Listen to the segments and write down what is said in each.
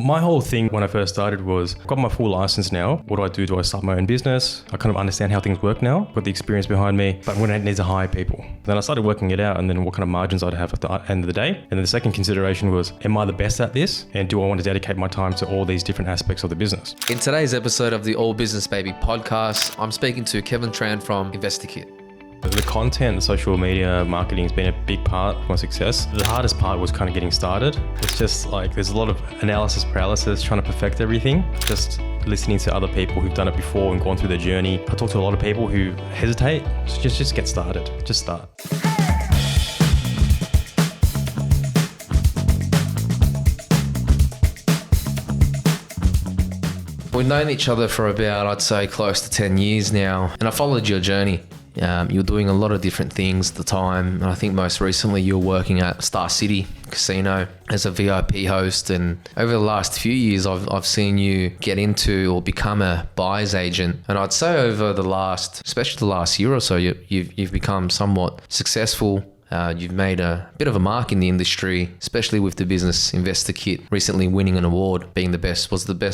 My whole thing when I first started was, I've got my full license now. What do I do? Do I start my own business? I kind of understand how things work now, got the experience behind me, but when I need to hire people. Then I started working it out and then what kind of margins I'd have at the end of the day. And then the second consideration was, am I the best at this? And do I want to dedicate my time to all these different aspects of the business? In today's episode of the All Business Baby podcast, I'm speaking to Kev Tran from InvestorKit. The content and social media marketing has been a big part of my success. The hardest part was kind of getting started. It's just like there's a lot of analysis paralysis, trying to perfect everything. Just listening to other people who've done it before and gone through their journey. I talk to a lot of people who hesitate. Just get started. Just start. We've known each other for about, I'd say, close to 10 years now, and I followed your journey. You were doing a lot of different things at the time, and I think most recently you were working at Star City Casino as a VIP host, and over the last few years I've seen you get into or become a buyer's agent, and I'd say over the last, especially the last year or so, you've become somewhat successful. You've made a bit of a mark in the industry, especially with the business InvestorKit recently winning an award, being the best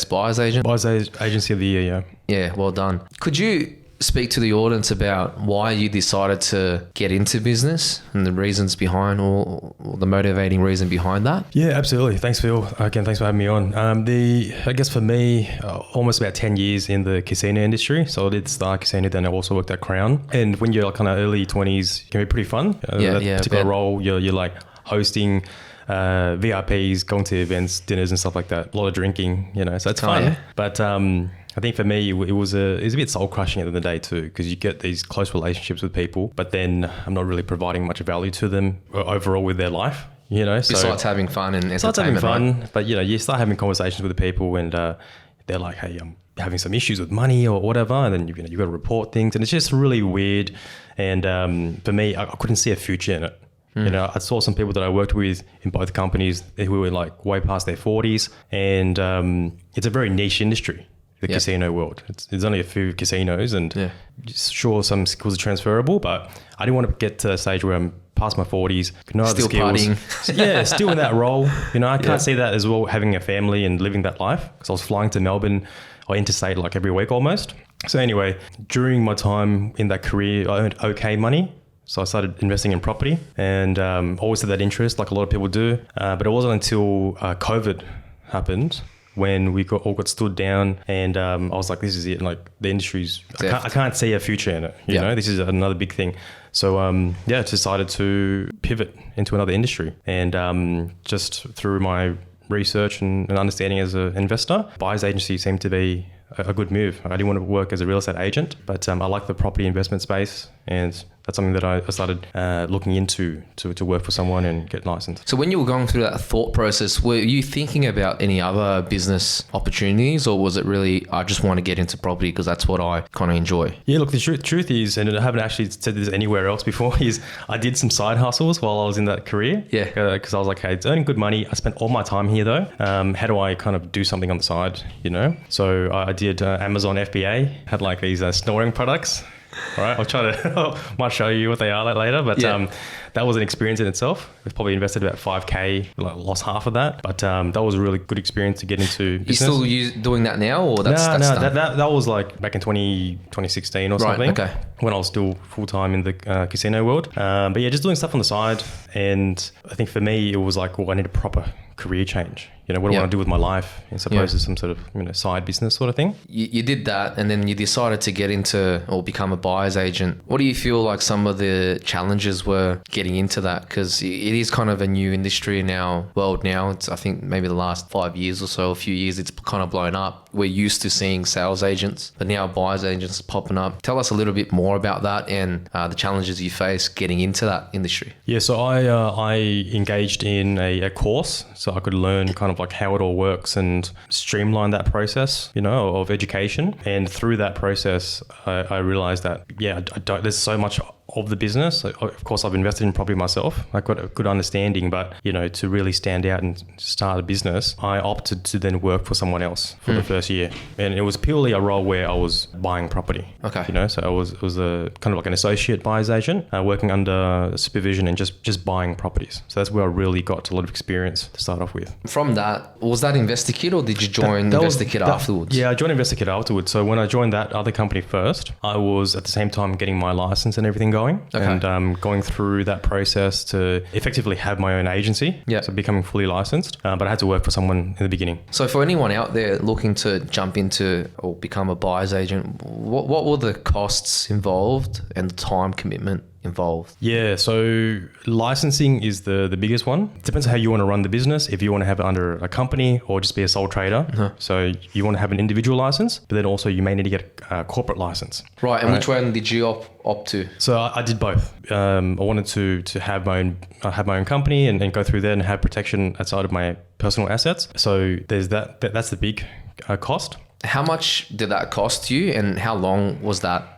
buyer's agent? Buyer's agency of the year, yeah. Yeah, well done. Could you speak to the audience about why you decided to get into business and the reasons behind or the motivating reason behind that? Yeah, absolutely. Thanks, Phil. Again, thanks for having me on. I guess for me, almost about 10 years in the casino industry. So I did Star Casino, then I also worked at Crown. And when you're kind of early 20s, it can be pretty fun. That particular role, you're like hosting VIPs, going to events, dinners and stuff like that. A lot of drinking, so it's fun. Yeah. But I think for me, it was a bit soul crushing at the end of the day too, because you get these close relationships with people, but then I'm not really providing much value to them overall with their life, Besides having fun and entertainment. Besides having fun, right? But you start having conversations with the people and they're like, hey, I'm having some issues with money or whatever, and then you got to report things, and it's just really weird. And for me, I couldn't see a future in it. I saw some people that I worked with in both companies who were like way past their 40s, and it's a very niche industry. The casino world. There's only a few casinos, and sure, some skills are transferable, but I didn't want to get to a stage where I'm past my 40s, no other skills. Partying. Still in that role. I can't see that as well, having a family and living that life, because I was flying to Melbourne or interstate like every week almost. So anyway, during my time in that career, I earned okay money. So I started investing in property and always had that interest like a lot of people do. But it wasn't until COVID happened when we all got stood down, and I was like, this is it. Like the industry's, I can't see a future in it. You know, this is another big thing. So decided to pivot into another industry, and just through my research and understanding as an investor, buyer's agency seemed to be a good move. I didn't want to work as a real estate agent, but I like the property investment space, and that's something that I started looking into to work for someone and get licensed. So when you were going through that thought process, were you thinking about any other business opportunities, or was it really, I just want to get into property because that's what I kind of enjoy? Yeah, look, the truth is, and I haven't actually said this anywhere else before, is I did some side hustles while I was in that career. Yeah. Because I was like, hey, it's earning good money. I spent all my time here though. How do I kind of do something on the side, So I did Amazon FBA, had like these snoring products. All right, I'll try to, might show you what they are later, but that was an experience in itself. We've probably invested about 5K, lost half of that, but that was a really good experience to get into business. You still doing that now, or that's done? That was like back in 2016 or something. Okay. When I was still full-time in the casino world. But just doing stuff on the side. And I think for me, it was like, I need a proper career change. What do I want to do with my life? I suppose it's some sort of side business sort of thing. You did that, and then you decided to get into or become a buyer's agent. What do you feel like some of the challenges were getting into that? Because it is kind of a new industry in our world now. It's, I think, maybe the last 5 years or so, a few years, it's kind of blown up. We're used to seeing sales agents, but now buyer's agents are popping up. Tell us a little bit more about that and the challenges you face getting into that industry. Yeah, so I engaged in a course so I could learn kind of like how it all works and streamline that process, of education. And through that process, I realized that, there's so much of the business. So, of course, I've invested in property myself. I've got a good understanding, but to really stand out and start a business, I opted to then work for someone else for the first year, and it was purely a role where I was buying property. Okay. So it was a kind of like an associate buyer's agent, working under supervision and just buying properties. So that's where I really got a lot of experience to start off with. From that, was that InvestorKit, or did you join InvestorKit afterwards? Yeah, I joined InvestorKit afterwards. So when I joined that other company first, I was at the same time getting my license and everything going, and going through that process to effectively have my own agency. Yeah. So becoming fully licensed, but I had to work for someone in the beginning. So for anyone out there looking to jump into or become a buyer's agent, what were the costs involved and the time commitment involved? Yeah, so licensing is the biggest one. It depends on how you want to run the business. If you want to have it under a company or just be a sole trader. So you want to have an individual license, but then also you may need to get a corporate license. Right, and which one did you opt to? So I did both. I wanted to have my own company and go through there and have protection outside of my personal assets. So there's that's the big cost. How much did that cost you, and how long was that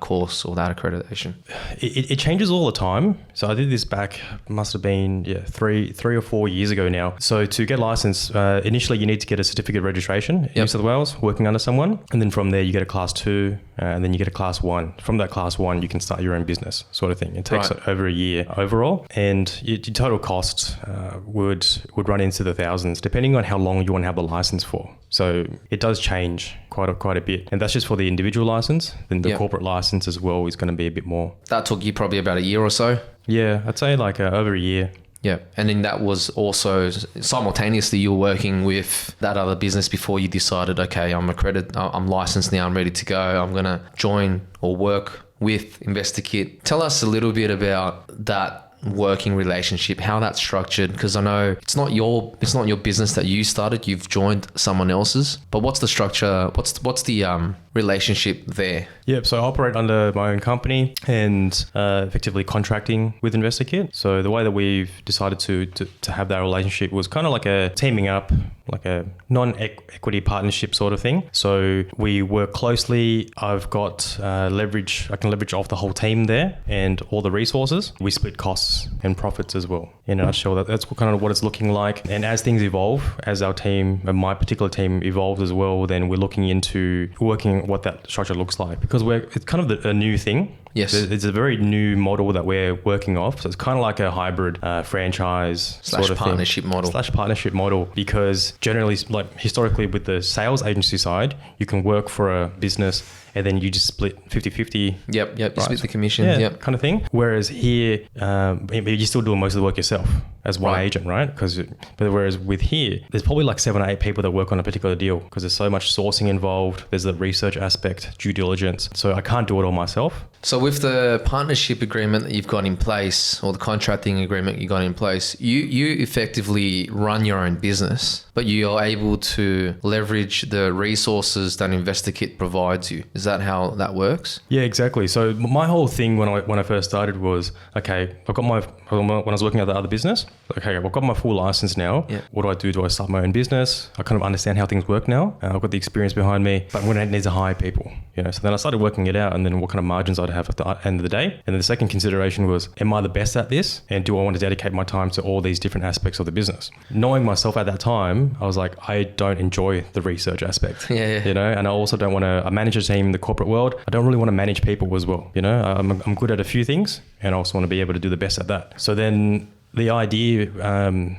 course or that accreditation? It changes all the time. So I did this back, must have been 3 or 4 years ago now. So to get licensed, initially you need to get a certificate of registration in New South Wales, working under someone, and then from there you get a class 2, and then you get a class 1. From that class 1 you can start your own business, sort of thing. It takes over a year overall, and your total costs would run into the thousands, depending on how long you want to have the license for. So it does change quite a bit, and that's just for the individual license. Then the corporate license as well is going to be a bit more. That took you probably about a year or so? Yeah, I'd say like over a year. Yeah, and then that was also simultaneously you were working with that other business before you decided, okay, I'm licensed now, I'm ready to go, I'm going to join or work with InvestorKit. Tell us a little bit about that working relationship, how that's structured, because I know it's not your business that you started, you've joined someone else's, but what's the structure, what's the relationship there? Yep, so I operate under my own company and effectively contracting with InvestorKit. So the way that we've decided to have that relationship was kind of like a teaming up, like a non-equity partnership sort of thing. So we work closely. I've got leverage. I can leverage off the whole team there and all the resources. We split costs and profits as well. In a nutshell, that's kind of what it's looking like. And as things evolve, as our team and my particular team evolves as well, then we're looking into working what that structure looks like, because it's kind of a new thing. Yes. It's a very new model that we're working off. So it's kind of like a hybrid franchise sort of partnership thing. model. Partnership model, because generally, like historically with the sales agency side, you can work for a business and then you just split 50-50. Yep. You split the commission. Kind of thing. Whereas here, you're still doing most of the work yourself as one agent, right? But whereas with here, there's probably like 7 or 8 people that work on a particular deal, because there's so much sourcing involved. There's the research aspect, due diligence. So I can't do it all myself. So with the partnership agreement that you've got in place, or the contracting agreement you got in place, you effectively run your own business, but you are able to leverage the resources that InvestorKit provides you. Is that how that works? Yeah, exactly. So my whole thing when I first started was, okay, when I was working at the other business, okay, I've got my full license now. Yeah. What do I do? Do I start my own business? I kind of understand how things work now. I've got the experience behind me, but I'm going to need to hire people. So then I started working it out, and then what kind of margins I'd have at the end of the day. And then the second consideration was, am I the best at this? And do I want to dedicate my time to all these different aspects of the business? Knowing myself at that time, I was like, I don't enjoy the research aspect. And I also don't want to manage a team in the corporate world. I don't really want to manage people as well. I'm good at a few things, and I also want to be able to do the best at that. So then the idea,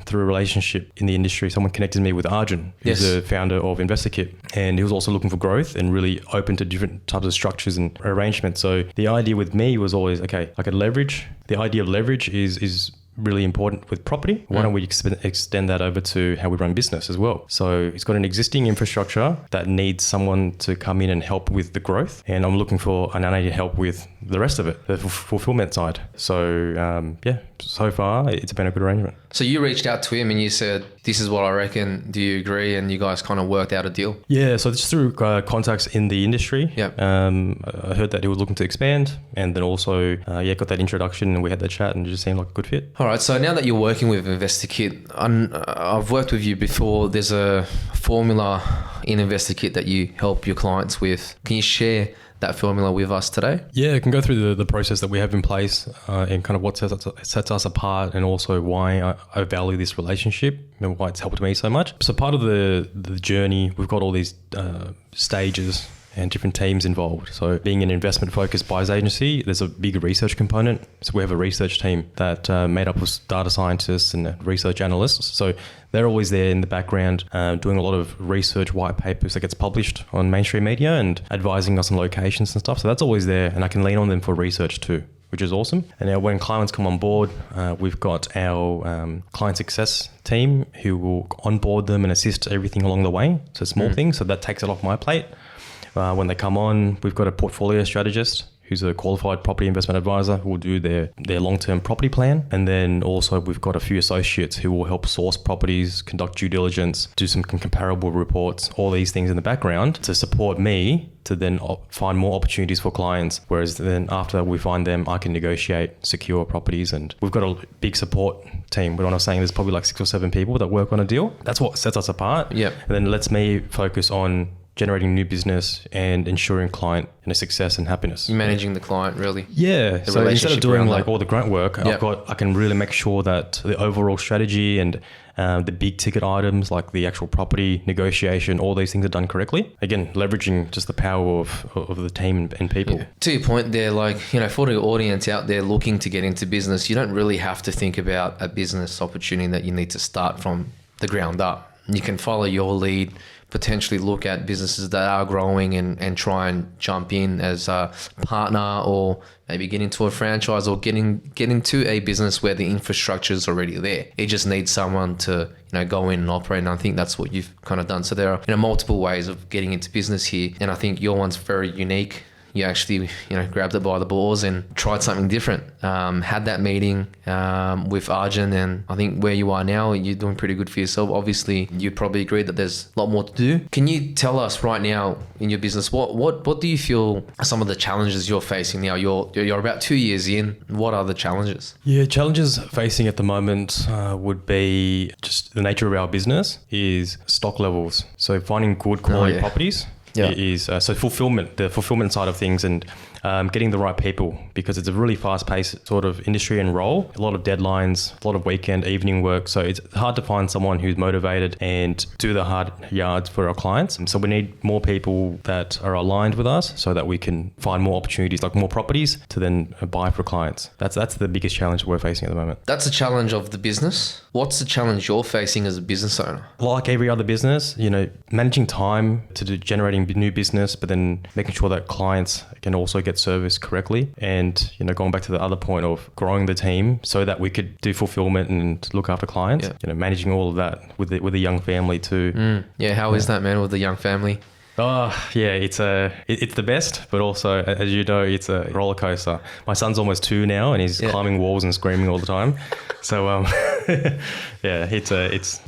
through a relationship in the industry, someone connected me with Arjun, who's the founder of InvestorKit, and he was also looking for growth and really open to different types of structures and arrangements. So the idea with me was always, okay, I could leverage. The idea of leverage is really important with property. Why don't we extend that over to how we run business as well? So it's got an existing infrastructure that needs someone to come in and help with the growth, and I'm looking for an I need help with the rest of it, the fulfillment side. So so far it's been a good arrangement. So you reached out to him and you said, this is what I reckon, do you agree? And you guys kind of worked out a deal? Yeah, so just through contacts in the industry. I heard that he was looking to expand, and then also got that introduction, and we had that chat, and it just seemed like a good fit. All right, so now that you're working with InvestorKit, I've worked with you before. There's a formula in InvestorKit that you help your clients with. Can you share that formula with us today? Yeah, I can go through the process that we have in place and kind of what sets us apart, and also why I value this relationship and why it's helped me so much. So part of the journey, we've got all these stages and different teams involved. So being an investment focused buyers agency, there's a big research component. So we have a research team that made up of data scientists and research analysts. So they're always there in the background doing a lot of research, white papers that gets published on mainstream media and advising us on locations and stuff. So that's always there, and I can lean on them for research too, which is awesome. And now when clients come on board, we've got our client success team who will onboard them and assist everything along the way. So small things, so that takes it off my plate. When they come on, we've got a portfolio strategist who's a qualified property investment advisor who will do their long-term property plan. And then also we've got a few associates who will help source properties, conduct due diligence, do some comparable reports, all these things in the background to support me to then find more opportunities for clients. Whereas then after we find them, I can negotiate, secure properties. And we've got a big support team. But when I was saying there's probably like 6 or 7 people that work on a deal, that's what sets us apart. Yep. And then lets me focus on generating new business and ensuring client success and happiness. You're managing the client, really. Yeah. So instead of doing like all the grunt work, Yep. I can really make sure that the overall strategy and the big ticket items like the actual property negotiation, all these things are done correctly. Again, leveraging just the power of the team and people. Yeah. To your point there, like, you know, for the audience out there looking to get into business, you don't really have to think about a business opportunity that you need to start from the ground up. You can follow your lead, potentially look at businesses that are growing and try and jump in as a partner, or maybe get into a franchise, or get into a business where the infrastructure is already there. It just needs someone to, you know, go in and operate. And I think that's what you've kind of done. So there are, you know, multiple ways of getting into business here. And I think your one's very unique. You actually, you know, grabbed it by the balls and tried something different. Had that meeting with Arjun, and I think where you are now, you're doing pretty good for yourself. Obviously, you probably agree that there's a lot more to do. Can you tell us right now in your business, what do you feel are some of the challenges you're facing now? You're about 2 years in. What are the challenges? Yeah, challenges facing at the moment would be just the nature of our business is stock levels. So finding good quality properties. Yeah. Is so the fulfillment side of things, and getting the right people, because it's a really fast-paced sort of industry and role. A lot of deadlines, a lot of weekend, evening work. So it's hard to find someone who's motivated and do the hard yards for our clients. And so we need more people that are aligned with us so that we can find more opportunities, like more properties to then buy for clients. That's the biggest challenge we're facing at the moment. That's a challenge of the business. What's the challenge you're facing as a business owner? Like every other business, you know, managing time to generating new business, but then making sure that clients can also get service correctly. And, you know, going back to the other point of growing the team so that we could do fulfillment and look after clients, you know, managing all of that with a young family too. Yeah. How is that, man, with a young family? Oh, yeah, it's the best, but also, as you know, it's a roller coaster. My son's almost 2 now, and he's climbing walls and screaming all the time. So, yeah, it's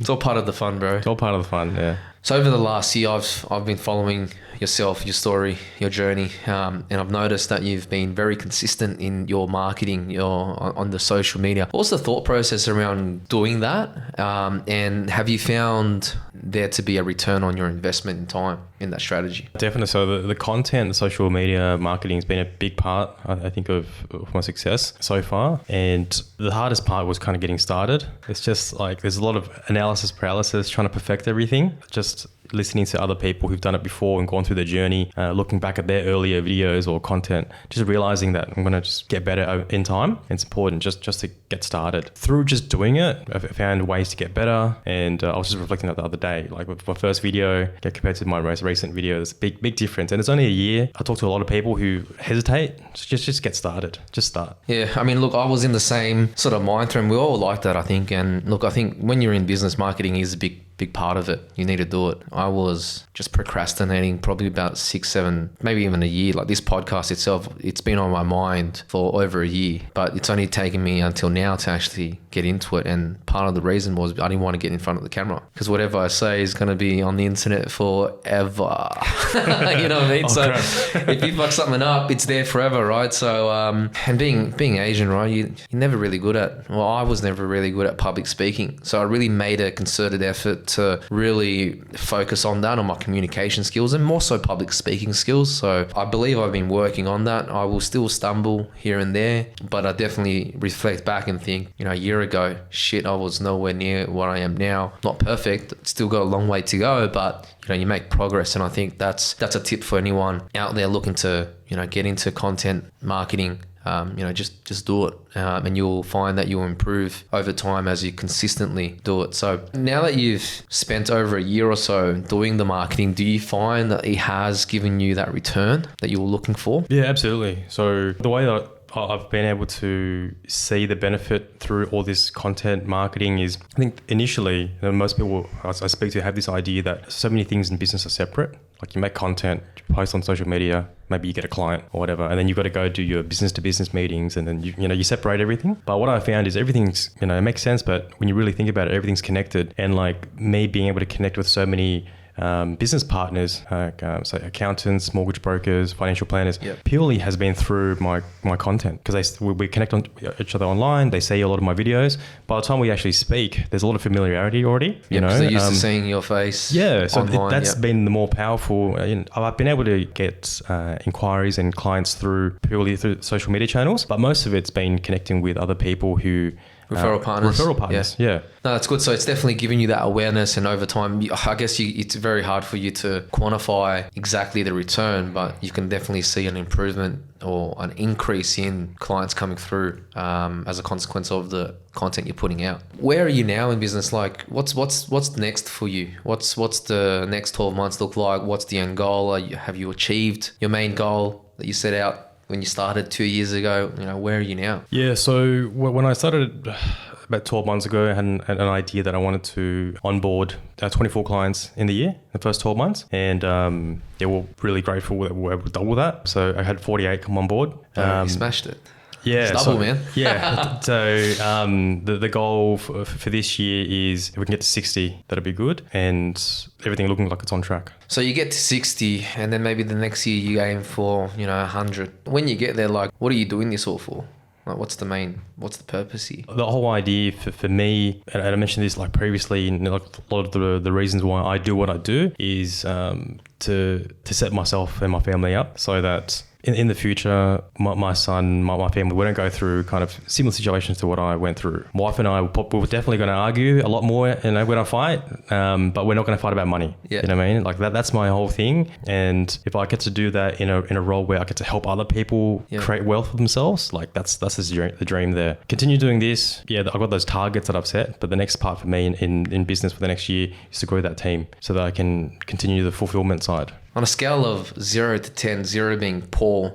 all part of the fun, bro. It's all part of the fun, yeah. So over the last year, I've been following yourself, your story, your journey, and I've noticed that you've been very consistent in your marketing, on the social media. What's the thought process around doing that? And have you found there to be a return on your investment in time in that strategy? Definitely. So the content, the social media marketing has been a big part, I think, of my success so far. And the hardest part was kind of getting started. It's just like there's a lot of analysis paralysis, trying to perfect everything. Just listening to other people who've done it before and gone through the journey, looking back at their earlier videos or content, just realizing that I'm going to just get better in time. It's important just to get started. Through just doing it, I found ways to get better. And I was just reflecting on that the other day, like with my first video compared to my most recent video, there's a big difference. And it's only a year. I talk to a lot of people who hesitate. Just get started. Just start. Yeah. I mean, look, I was in the same sort of mind frame. We all like that, I think. And look, I think when you're in business, marketing is a big part of it. You need to do it. I was just procrastinating probably about 6, 7, maybe even a year. Like this podcast itself, it's been on my mind for over a year, but it's only taken me until now to actually get into it. And part of the reason was I didn't want to get in front of the camera, because whatever I say is going to be on the internet forever. You know what I mean? So if you fuck something up, it's there forever, right? So, and being Asian, right? You're never really good at, well, I was never really good at public speaking. So I really made a concerted effort to really focus on that, on my communication skills and more so public speaking skills. So I believe I've been working on that. I will still stumble here and there, but I definitely reflect back and think, a year ago, shit, I was nowhere near what I am now. Not perfect, still got a long way to go, but you make progress. And I think that's a tip for anyone out there looking to, get into content marketing. Just do it, and you'll find that you'll improve over time as you consistently do it. So now that you've spent over a year or so doing the marketing, do you find that it has given you that return that you were looking for? Yeah, absolutely. So the way that I've been able to see the benefit through all this content marketing is, I think initially, most people I speak to have this idea that so many things in business are separate. Like you make content, you post on social media, maybe you get a client or whatever, and then you've got to go do your business to business meetings, and then you separate everything. But what I found is everything's, it makes sense, but when you really think about it, everything's connected. And like me being able to connect with so many business partners, so accountants, mortgage brokers, financial planners, purely has been through my content, because we connect on each other online. They see a lot of my videos. By the time we actually speak, there's a lot of familiarity already. They're used to seeing your face. Yeah, so online, that's been the more powerful. I've been able to get inquiries and clients purely through social media channels, but most of it's been connecting with other people who. Referral partners. Yeah. No, that's good. So it's definitely giving you that awareness, and over time, I guess it's very hard for you to quantify exactly the return, but you can definitely see an improvement or an increase in clients coming through as a consequence of the content you're putting out. Where are you now in business? Like, what's next for you? What's the next 12 months look like? What's the end goal? Have you achieved your main goal that you set out when you started 2 years ago? Where are you now? Yeah, so when I started about 12 months ago, I had an idea that I wanted to onboard 24 clients in the year, the first 12 months. And we're really grateful that we were able to double that. So I had 48 come on board. You smashed it. Yeah, it's double, man. Yeah. So the goal for this year is if we can get to 60, that'd be good, and everything looking like it's on track. So you get to 60, and then maybe the next year you aim for 100. When you get there, like, what are you doing this all for? Like, what's the purpose here? The whole idea for me, and I mentioned this like previously, like a lot of the reasons why I do what I do is to set myself and my family up so that in the future, my son, my family, we don't go through kind of similar situations to what I went through. My wife and I, we're definitely going to argue a lot more, when I fight, but we're not going to fight about money. Yeah. You know what I mean? Like that's my whole thing. And if I get to do that in a role where I get to help other people create wealth for themselves, like that's the dream there. Continue doing this. Yeah, I've got those targets that I've set, but the next part for me in business for the next year is to grow that team so that I can continue the fulfillment side. On a scale of 0 to 10, 0 being poor,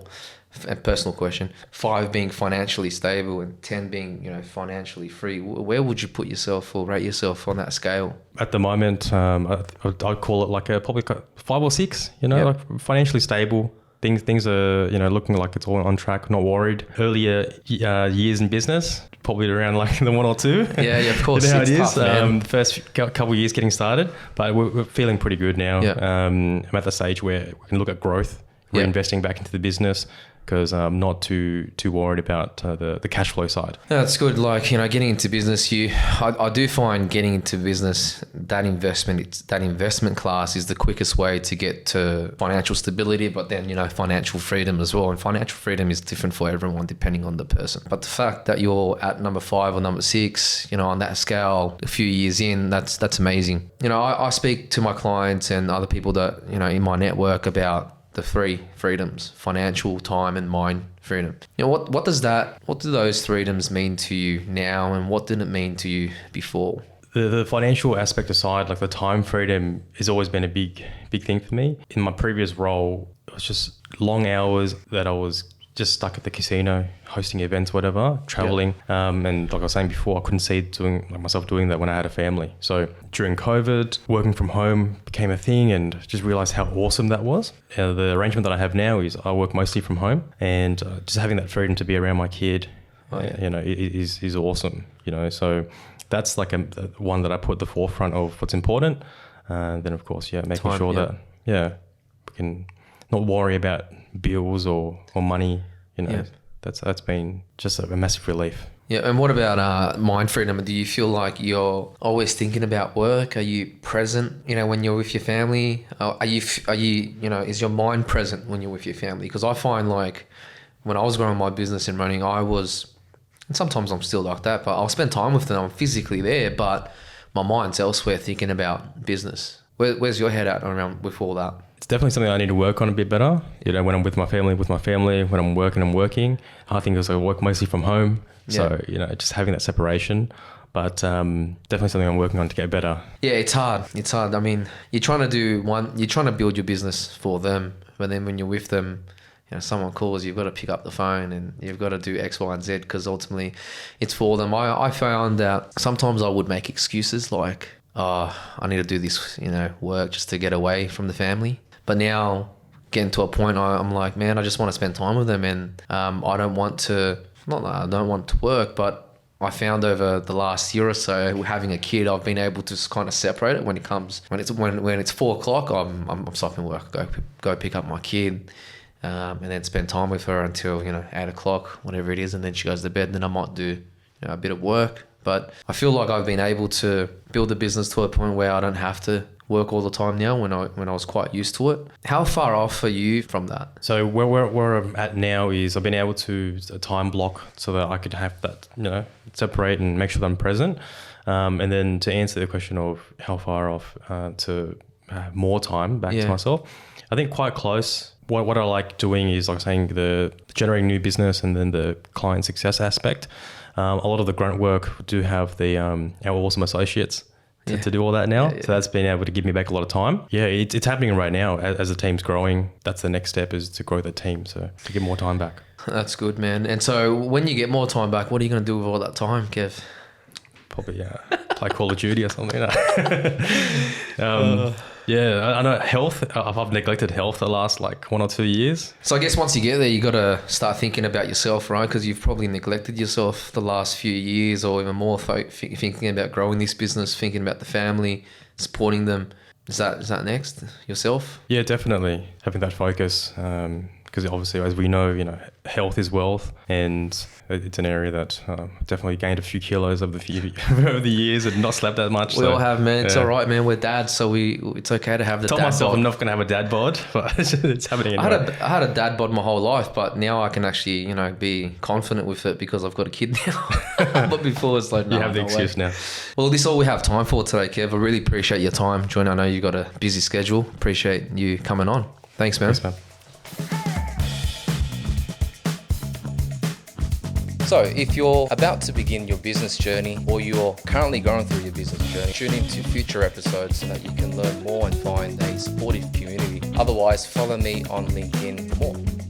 a personal question, 5 being financially stable, and 10 being, financially free, where would you put yourself or rate yourself on that scale? At the moment, I'd call it like probably 5 or 6, like financially stable. Things are, looking like it's all on track, not worried. Earlier years in business, probably around like the 1 or 2. Yeah, of course. How it is. Tough, first couple of years getting started, but we're feeling pretty good now. Yeah. I'm at the stage where we can look at growth, reinvesting back into the business, because I'm not too worried about the cash flow side. That's good. Like, getting into business, I do find getting into business, that investment class is the quickest way to get to financial stability, but then, financial freedom as well. And financial freedom is different for everyone depending on the person. But the fact that you're at number 5 or number 6, on that scale a few years in, that's amazing. I speak to my clients and other people that, in my network about the 3 freedoms: financial, time, and mind freedom. What do those freedoms mean to you now, and what did it mean to you before? The financial aspect aside, like the time freedom has always been a big thing for me. In my previous role, it was just long hours that I was just stuck at the casino, hosting events, whatever, traveling. And like I was saying before, I couldn't see myself doing that when I had a family. So during COVID, working from home became a thing, and just realized how awesome that was. The arrangement that I have now is I work mostly from home, and just having that freedom to be around my kid, is awesome. So that's like one that I put at the forefront of what's important. Then of course, making sure that we can not worry about bills or money. That's been just a massive relief. Yeah, and what about mind freedom? Do you feel like you're always thinking about work? Are you present, when you're with your family? Are you, is your mind present when you're with your family? Because I find like when I was growing my business and running, and sometimes I'm still like that, but I'll spend time with them. I'm physically there, but my mind's elsewhere thinking about business. Where's your head at around with all that? It's definitely something I need to work on a bit better. When I'm with my family. When I'm working. I think I work mostly from home. So, just having that separation. But definitely something I'm working on to get better. Yeah, it's hard. I mean, you're trying to build your business for them. But then when you're with them, someone calls, you've got to pick up the phone and you've got to do X, Y, and Z because ultimately it's for them. I found that sometimes I would make excuses like, I need to do this, work just to get away from the family. But now getting to a point, I'm like, man, I just want to spend time with them, and I don't want to work, but I found over the last year or so, having a kid, I've been able to kind of separate it when it's 4 o'clock, I'm stopping work, go pick up my kid, and then spend time with her until 8 o'clock, whatever it is, and then she goes to bed. And then I might do a bit of work. But I feel like I've been able to build a business to a point where I don't have to work all the time now when I was quite used to it. How far off are you from that? So where I'm at now is I've been able to time block so that I could have that, separate and make sure that I'm present. And then to answer the question of how far off to have more time back to myself, I think quite close. What I like doing is, like I'm saying, the generating new business and then the client success aspect. A lot of the grunt work do have the our awesome associates to do all that now. So that's been able to give me back a lot of time. Yeah, it's happening right now. As the team's growing, that's the next step, is to grow the team. So to get more time back. That's good, man. And so when you get more time back, what are you going to do with all that time, Kev? Probably play Call of Duty or something. Yeah, I know health. I've neglected health the last 1 or 2 years. So I guess once you get there, you got to start thinking about yourself, right? Because you've probably neglected yourself the last few years, or even more thinking about growing this business, thinking about the family, supporting them. Is that next? Yourself? Yeah, definitely having that focus. Because obviously, as we know, health is wealth, and it's an area that definitely gained a few kilos over the years and not slept that much. We all have, man. It's all right, man. We're dads, so it's okay to have the dad bod. I told myself I'm not going to have a dad bod, but it's happening anyway. I had a dad bod my whole life, but now I can actually, be confident with it because I've got a kid now. But before it's like, no, you have the excuse now. Well, this is all we have time for today, Kev. I really appreciate your time, Join. I know you've got a busy schedule. Appreciate you coming on. Thanks, man. Thanks, man. So if you're about to begin your business journey, or you're currently going through your business journey, tune into future episodes so that you can learn more and find a supportive community. Otherwise, follow me on LinkedIn for more.